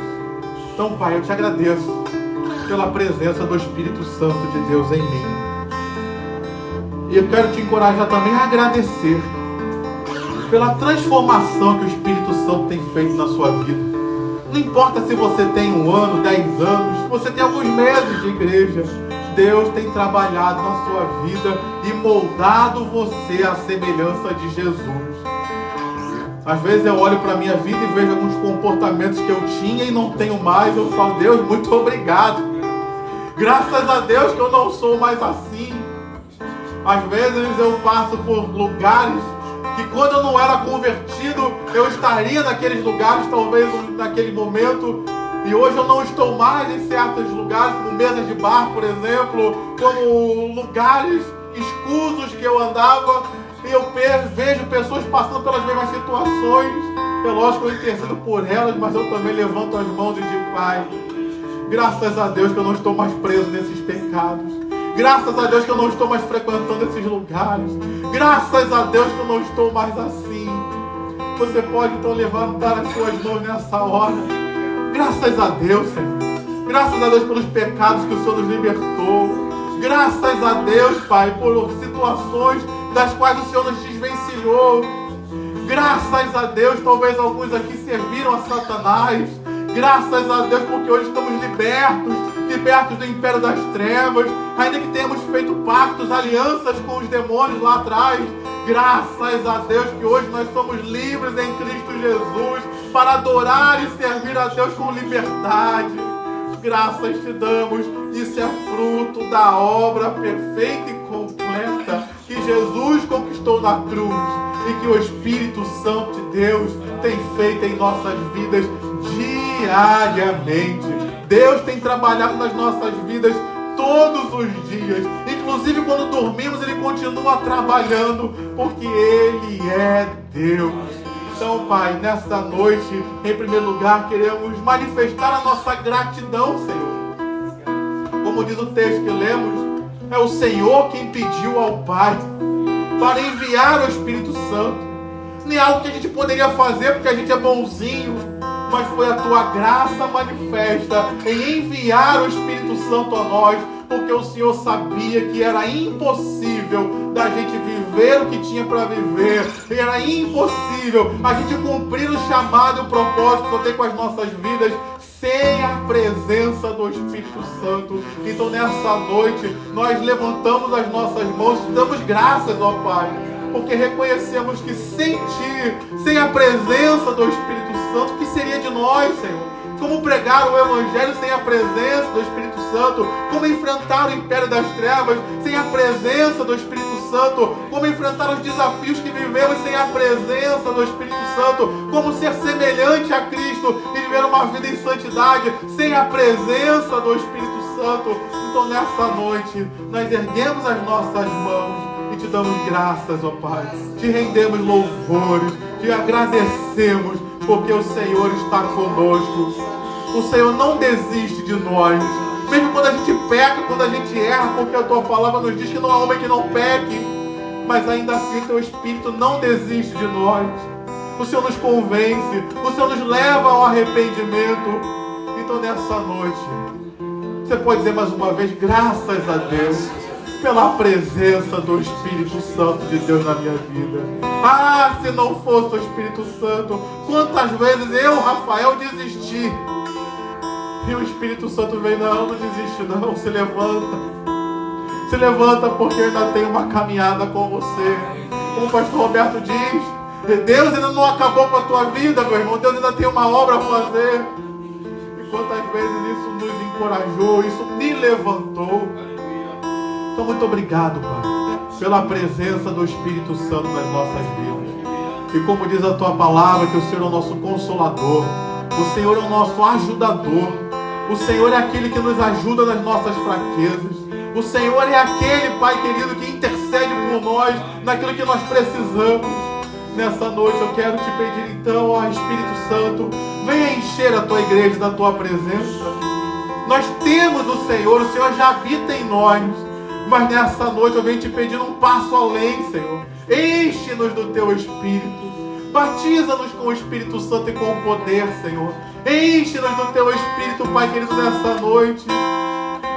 S1: Então, Pai, eu te agradeço pela presença do Espírito Santo de Deus em mim. E eu quero te encorajar também a agradecer pela transformação que o Espírito Santo tem feito na sua vida. Não importa se você tem 1 ano, 10 anos, se você tem alguns meses de igreja, Deus tem trabalhado na sua vida e moldado você à semelhança de Jesus. Às vezes eu olho para a minha vida e vejo alguns comportamentos que eu tinha e não tenho mais. Eu falo, Deus, muito obrigado. Graças a Deus que eu não sou mais assim. Às vezes eu passo por lugares que quando eu não era convertido, eu estaria naqueles lugares, talvez naquele momento, e hoje eu não estou mais em certos lugares, como mesas de bar, por exemplo, como lugares escusos que eu andava, e eu vejo pessoas passando pelas mesmas situações. É lógico que eu intercedo por elas, mas eu também levanto as mãos e digo, Pai, graças a Deus que eu não estou mais preso nesses pecados. Graças a Deus que eu não estou mais frequentando esses lugares. Graças a Deus que eu não estou mais assim. Você pode então levantar as suas mãos nessa hora. Graças a Deus, Senhor. Graças a Deus pelos pecados que o Senhor nos libertou. Graças a Deus, Pai, por situações das quais o Senhor nos desvencilhou. Graças a Deus, talvez alguns aqui serviram a Satanás. Graças a Deus, porque hoje estamos libertos do império das trevas, ainda que tenhamos feito pactos, alianças com os demônios lá atrás. Graças a Deus que hoje nós somos livres em Cristo Jesus para adorar e servir a Deus com liberdade. Graças te damos, isso é fruto da obra perfeita e completa que Jesus conquistou na cruz e que o Espírito Santo de Deus tem feito em nossas vidas diariamente. Deus tem trabalhado nas nossas vidas todos os dias. Inclusive quando dormimos, Ele continua trabalhando, porque Ele é Deus. Então, Pai, nessa noite, em primeiro lugar, queremos manifestar a nossa gratidão, Senhor. Como diz o texto que lemos, é o Senhor quem pediu ao Pai para enviar o Espírito Santo. Nem algo que a gente poderia fazer porque a gente é bonzinho, mas foi a Tua graça manifesta em enviar o Espírito Santo a nós, porque o Senhor sabia que era impossível da gente viver o que tinha para viver, era impossível a gente cumprir o chamado e o propósito que eu tenho com as nossas vidas sem a presença do Espírito Santo. Então nessa noite nós levantamos as nossas mãos e damos graças, ó Pai, porque reconhecemos que sem Ti, sem a presença do Espírito Santo, o que seria de nós, Senhor? Como pregar o Evangelho sem a presença do Espírito Santo? Como enfrentar o império das trevas sem a presença do Espírito Santo? Como enfrentar os desafios que vivemos sem a presença do Espírito Santo? Como ser semelhante a Cristo e viver uma vida em santidade sem a presença do Espírito Santo? Então nessa noite nós erguemos as nossas mãos e te damos graças, ó Pai. Te rendemos louvores, te agradecemos, porque o Senhor está conosco. O Senhor não desiste de nós. Mesmo quando a gente peca, quando a gente erra, porque a Tua palavra nos diz que não há homem que não peque. Mas ainda assim Teu Espírito não desiste de nós. O Senhor nos convence, o Senhor nos leva ao arrependimento. Então nessa noite, você pode dizer mais uma vez, graças a Deus, pela presença do Espírito Santo de Deus na minha vida. Ah, se não fosse o Espírito Santo, quantas vezes eu, Rafael, desisti. E o Espírito Santo vem, não desiste não, se levanta. Se levanta porque ainda tem uma caminhada com você. Como o pastor Roberto diz, Deus ainda não acabou com a tua vida, meu irmão. Deus ainda tem uma obra a fazer. E quantas vezes isso nos encorajou, isso me levantou. Então muito obrigado, Pai, pela presença do Espírito Santo nas nossas vidas. E como diz a tua palavra, que o Senhor é o nosso consolador, o Senhor é o nosso ajudador, o Senhor é aquele que nos ajuda nas nossas fraquezas, o Senhor é aquele, Pai querido, que intercede por nós naquilo que nós precisamos. Nessa noite eu quero te pedir então, ó Espírito Santo, venha encher a tua igreja da tua presença. Nós temos o Senhor já habita em nós. Mas nessa noite eu venho te pedir um passo além, Senhor. Enche-nos do teu Espírito. Batiza-nos com o Espírito Santo e com o poder, Senhor. Enche-nos do teu Espírito, Pai querido, nessa noite.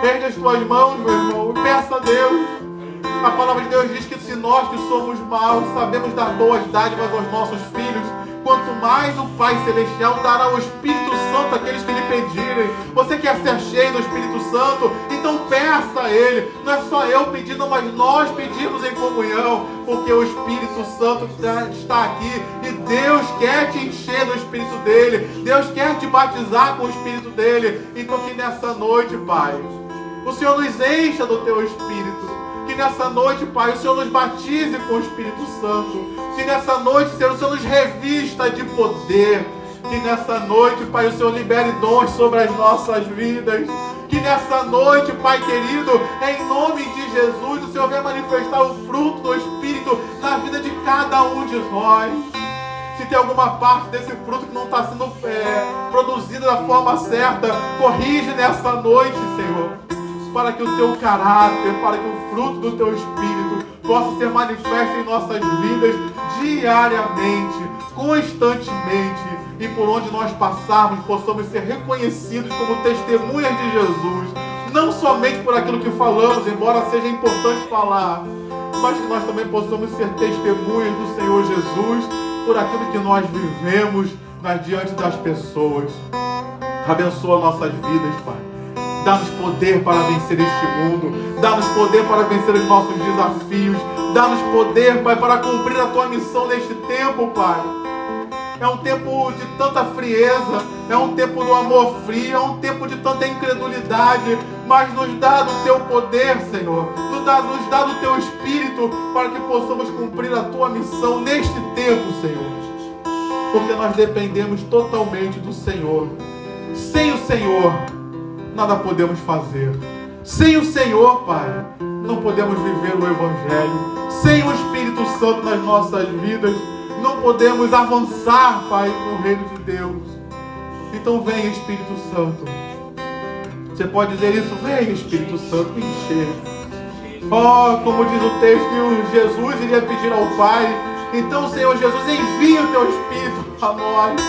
S1: Ergue as tuas mãos, meu irmão, e peça a Deus. A palavra de Deus diz que se nós que somos maus sabemos dar boas dádivas aos nossos filhos, quanto mais o Pai Celestial dará o Espírito Santo àqueles que lhe pedirem. Você quer ser cheio do Espírito Santo? Então peça a Ele. Não é só eu pedindo, mas nós pedimos em comunhão, porque o Espírito Santo está aqui e Deus quer te encher do Espírito dEle. Deus quer te batizar com o Espírito dEle. Então que nessa noite, Pai, o Senhor nos encha do teu Espírito. Que nessa noite, Pai, o Senhor nos batize com o Espírito Santo. Que nessa noite, Senhor, o Senhor nos revista de poder. Que nessa noite, Pai, o Senhor libere dons sobre as nossas vidas. Que nessa noite, Pai querido, em nome de Jesus, o Senhor venha manifestar o fruto do Espírito na vida de cada um de nós. Se tem alguma parte desse fruto que não está sendo produzida da forma certa, corrige nessa noite, Senhor. Para que o teu caráter, para que o fruto do teu Espírito possa ser manifesto em nossas vidas diariamente, constantemente, e por onde nós passarmos possamos ser reconhecidos como testemunhas de Jesus, não somente por aquilo que falamos, embora seja importante falar, mas que nós também possamos ser testemunhas do Senhor Jesus por aquilo que nós vivemos diante das pessoas. Abençoa nossas vidas, Pai. Dá-nos poder para vencer este mundo. Dá-nos poder para vencer os nossos desafios. Dá-nos poder, Pai, para cumprir a Tua missão neste tempo, Pai. É um tempo de tanta frieza. É um tempo do amor frio. É um tempo de tanta incredulidade. Mas nos dá do Teu poder, Senhor. Nos dá do Teu Espírito para que possamos cumprir a Tua missão neste tempo, Senhor. Porque nós dependemos totalmente do Senhor. Sem o Senhor, nada podemos fazer. Sem o Senhor, Pai, não podemos viver o Evangelho. Sem o Espírito Santo nas nossas vidas, não podemos avançar, Pai, no reino de Deus. Então venha, Espírito Santo. Você pode dizer isso? Venha, Espírito Santo, me encher. Oh, como diz o texto, que Jesus iria pedir ao Pai. Então, Senhor Jesus, envia o Teu Espírito a nós.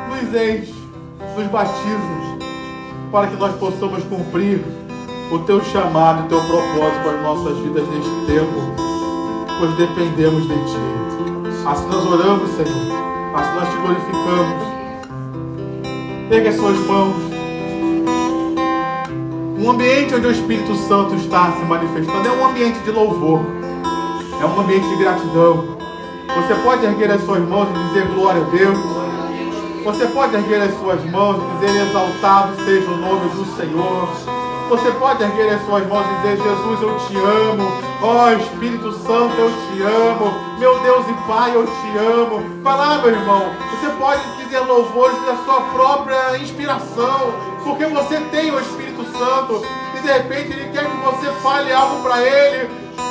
S1: Nos enche, nos batiza, para que nós possamos cumprir o Teu chamado e o Teu propósito para as nossas vidas neste tempo, pois dependemos de Ti. Assim nós oramos, Senhor, assim nós Te glorificamos. Pegue as suas mãos. Um ambiente onde o Espírito Santo está se manifestando é um ambiente de louvor, é um ambiente de gratidão. Você pode erguer as suas mãos e dizer glória a Deus. Você pode erguer as suas mãos e dizer exaltado seja o nome do Senhor. Você pode erguer as suas mãos e dizer Jesus, eu te amo. Ó Espírito Santo, eu te amo. Meu Deus e Pai, eu te amo. Vai lá, meu irmão. Você pode dizer louvores da sua própria inspiração, porque você tem o Espírito Santo e de repente Ele quer que você fale algo para Ele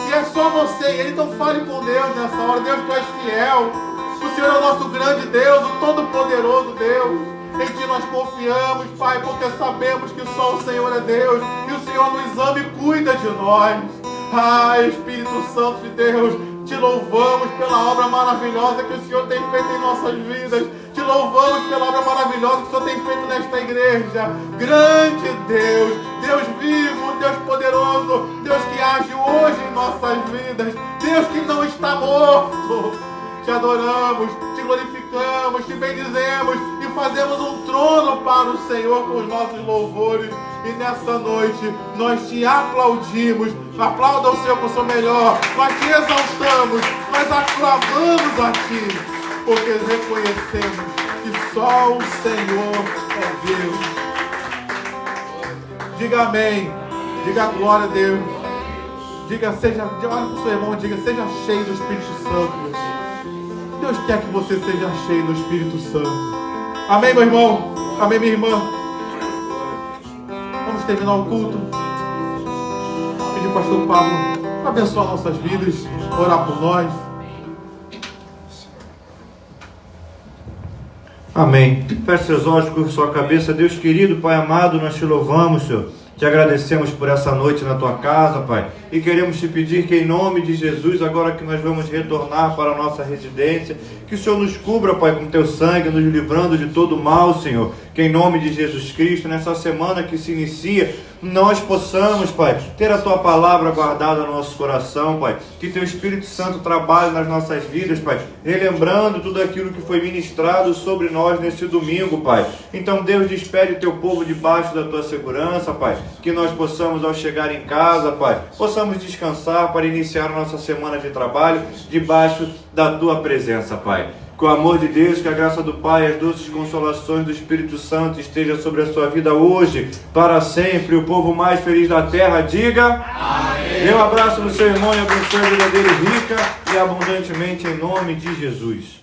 S1: e é só você. Ele então fale com Deus nessa hora. Deus, Tu és fiel. O Senhor é o nosso grande Deus, o todo-poderoso Deus. Em Ti nós confiamos, Pai, porque sabemos que só o Senhor é Deus e o Senhor nos ama e cuida de nós. Ah, Espírito Santo de Deus, Te louvamos pela obra maravilhosa que o Senhor tem feito em nossas vidas. Te louvamos pela obra maravilhosa que o Senhor tem feito nesta igreja. Grande Deus, Deus vivo, Deus poderoso, Deus que age hoje em nossas vidas, Deus que não está morto. Te adoramos, te glorificamos, te bendizemos e fazemos um trono para o Senhor com os nossos louvores. E nessa noite nós te aplaudimos. Aplauda o Senhor por seu melhor. Nós te exaltamos, nós aclamamos a ti, porque reconhecemos que só o Senhor é Deus. Diga amém, diga glória a Deus. Diga, olha para o seu irmão, diga, seja cheio do Espírito Santo. Deus quer que você seja cheio do Espírito Santo. Amém, meu irmão? Amém, minha irmã? Vamos terminar o culto. Pedir ao pastor Pablo para abençoar nossas vidas, orar por nós.
S3: Amém. Feche seus olhos, curva sua cabeça. Deus querido, Pai amado, nós te louvamos, Senhor. Te agradecemos por essa noite na tua casa, Pai. E queremos te pedir que em nome de Jesus, agora que nós vamos retornar para a nossa residência, que o Senhor nos cubra, Pai, com teu sangue, nos livrando de todo mal, Senhor. Que em nome de Jesus Cristo, nessa semana que se inicia, nós possamos, Pai, ter a tua palavra guardada no nosso coração, Pai. Que teu Espírito Santo trabalhe nas nossas vidas, Pai, relembrando tudo aquilo que foi ministrado sobre nós nesse domingo, Pai. Então, Deus, despede teu povo debaixo da tua segurança, Pai. Que nós possamos, ao chegar em casa, Pai, possamos descansar para iniciar a nossa semana de trabalho debaixo da tua presença, Pai. Que o amor de Deus, que a graça do Pai e as doces consolações do Espírito Santo esteja sobre a sua vida hoje, para sempre. O povo mais feliz da terra, diga amém. Dê um abraço no seu irmão e abençoe a vida dele rica e abundantemente em nome de Jesus.